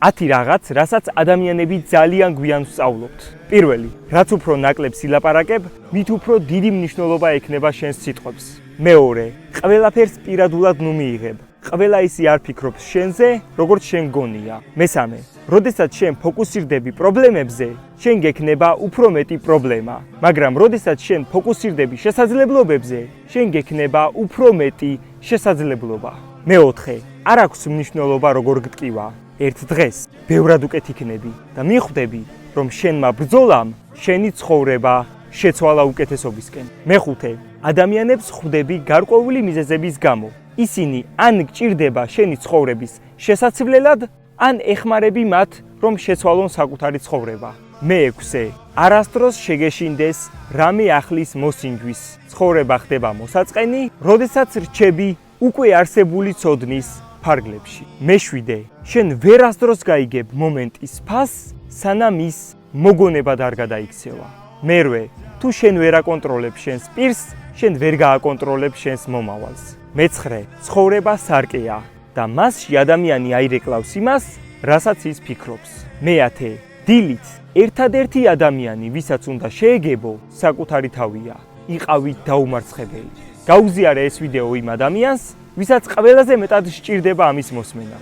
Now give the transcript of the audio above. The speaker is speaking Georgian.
10 რაღაც, რასაც ადამიანები ძალიან გვიან ვსწავლობთ. პირველი, რაც უფრო ნაკლებ სილაპარაკებ, მით უფრო დიდი მნიშვნელობა ექნება შენს სიტყვებს. მეორე, ყველაფერს პირადულად ნუ მიიღებ. ყველა ისი არ ფიქრობს შენზე, როგორც შენ გონია. მესამე, როდესაც შენ ფოკუსირდები პრობლემებზე, შენ გექნება უფრო მეტი პრობლემა, მაგრამ როდესაც შენ ფოკუსირდები შესაძლებლობებზე, შენ გექნება უფრო მეტი შესაძლებლობა. მეოთხე, არ აქვს მნიშვნელობა როგორ გტკივა. ერთ დღეს ბევრად უკეთ იქნები და მიხვდები, რომ შენმა ბრძოლამ შენი ცხოვრება შეცვალა უკეთესობისკენ. მეხუთე, ადამიანებს ხვდები გარკვეული მიზეზების გამო. ისინი ან გჭირდება შენი ცხოვრების შესაცვლელად, ან ეხმარები მათ, რომ შეცვალონ საკუთარი ცხოვრება. მეექვსე, არასდროს შეგეშინდეს რამე ახლის მოსინჯვის. ცხოვრება ხდება მოსაწყენი, როდესაც რჩები უკვე არსებული ცოდნის ფარგლებში. მეშვიდე, შენ ვერასდროს გაიგებ მომენტის ფასს, სანამ ის მოგონებად არ გადაიქცევა. მერვე, თუ შენ ვერ აკონტროლებ შენს პირს, შენ ვერ გააკონტროლებ შენს მომავალს. მეცხრე, ცხოვრება სარკეა და მასში ადამიანი აირეკლავს იმას, რასაც ის ფიქრობს. მეათე, დილით ერთადერთი ადამიანი, ვისაც უნდა შეეგებო, საკუთარი თავია. იყავით დაუმარცხებელი. გაუზიარე ეს ვიდეო იმ ადამიანს, ვისაც ყველაზე მეტად სჭირდება ამის მოსმენა.